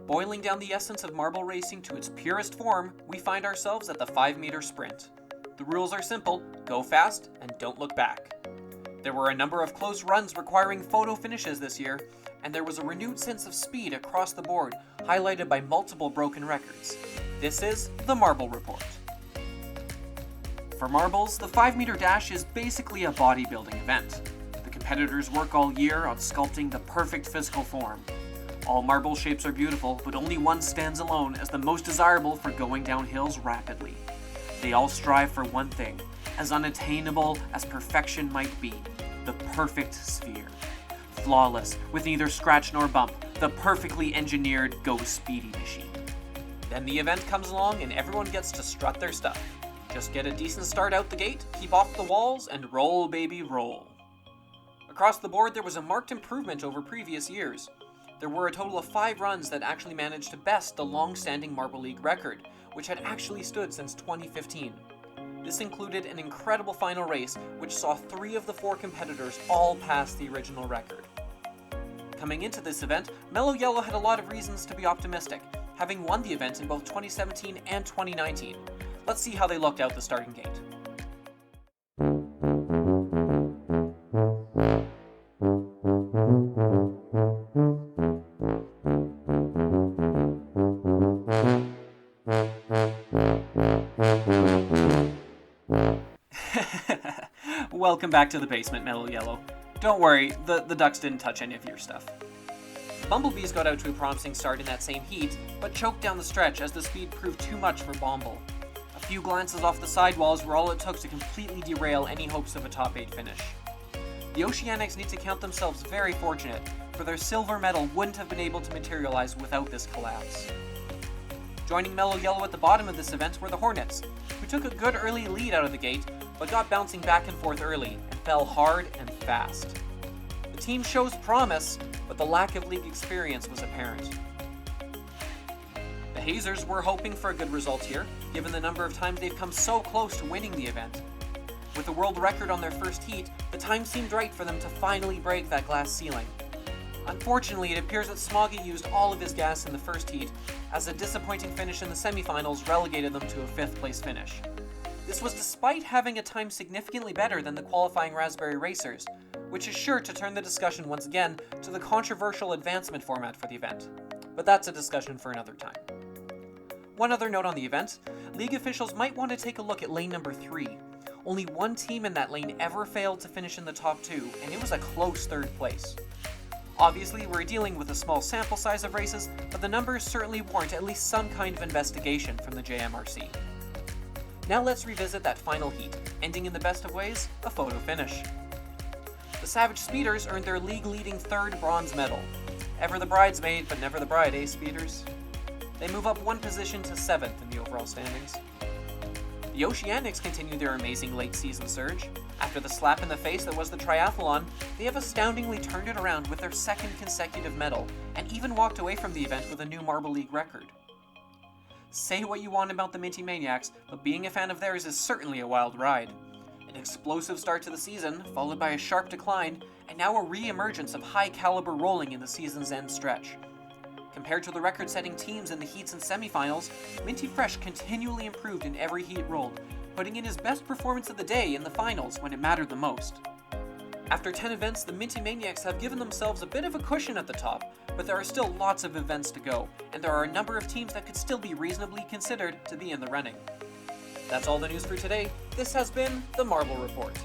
Boiling down the essence of marble racing to its purest form, we find ourselves at the 5-meter sprint. The rules are simple: go fast and don't look back. There were a number of close runs requiring photo finishes this year, and there was a renewed sense of speed across the board, highlighted by multiple broken records. This is the Marble Report. For marbles, the 5-meter dash is basically a bodybuilding event. The competitors work all year on sculpting the perfect physical form. All marble shapes are beautiful, but only one stands alone as the most desirable for going down hills rapidly. They all strive for one thing, as unattainable as perfection might be: the perfect sphere. Flawless, with neither scratch nor bump, the perfectly engineered Go Speedy machine. Then the event comes along and everyone gets to strut their stuff. Just get a decent start out the gate, keep off the walls, and roll baby roll. Across the board there was a marked improvement over previous years. There were a total of 5 runs that actually managed to best the long-standing Marble League record, which had actually stood since 2015. This included an incredible final race, which saw 3 of the 4 competitors all pass the original record. Coming into this event, Mellow Yellow had a lot of reasons to be optimistic, having won the event in both 2017 and 2019. Let's see how they looked out the starting gate. Welcome back to the basement, Mellow Yellow. Don't worry, the ducks didn't touch any of your stuff. The Bumblebees got out to a promising start in that same heat, but choked down the stretch as the speed proved too much for Bomble. A few glances off the sidewalls were all it took to completely derail any hopes of a top 8 finish. The Oceanics need to count themselves very fortunate, for their silver medal wouldn't have been able to materialize without this collapse. Joining Mellow Yellow at the bottom of this event were the Hornets, who took a good early lead out of the gate, but got bouncing back and forth early, and fell hard and fast. The team shows promise, but the lack of league experience was apparent. The Hazers were hoping for a good result here, given the number of times they've come so close to winning the event. With the world record on their first heat, the time seemed right for them to finally break that glass ceiling. Unfortunately, it appears that Smoggy used all of his gas in the first heat, as a disappointing finish in the semifinals relegated them to a 5th place finish. This was despite having a time significantly better than the qualifying Raspberry Racers, which is sure to turn the discussion once again to the controversial advancement format for the event. But that's a discussion for another time. One other note on the event: league officials might want to take a look at lane number 3. Only one team in that lane ever failed to finish in the top 2, and it was a close 3rd place. Obviously, we're dealing with a small sample size of races, but the numbers certainly warrant at least some kind of investigation from the JMRC. Now let's revisit that final heat, ending in the best of ways, a photo finish. The Savage Speeders earned their league-leading 3rd bronze medal. Ever the bridesmaid, but never the bride, eh, Speeders? They move up 1 position to 7th in the overall standings. The Oceanics continue their amazing late-season surge. After the slap in the face that was the triathlon, they have astoundingly turned it around with their 2nd consecutive medal, and even walked away from the event with a new Marble League record. Say what you want about the Minty Maniacs, but being a fan of theirs is certainly a wild ride. An explosive start to the season, followed by a sharp decline, and now a re-emergence of high-caliber rolling in the season's end stretch. Compared to the record-setting teams in the heats and semifinals, Minty Fresh continually improved in every heat rolled, putting in his best performance of the day in the finals when it mattered the most. After 10 events, the Minty Maniacs have given themselves a bit of a cushion at the top, but there are still lots of events to go, and there are a number of teams that could still be reasonably considered to be in the running. That's all the news for today. This has been the Marble Report.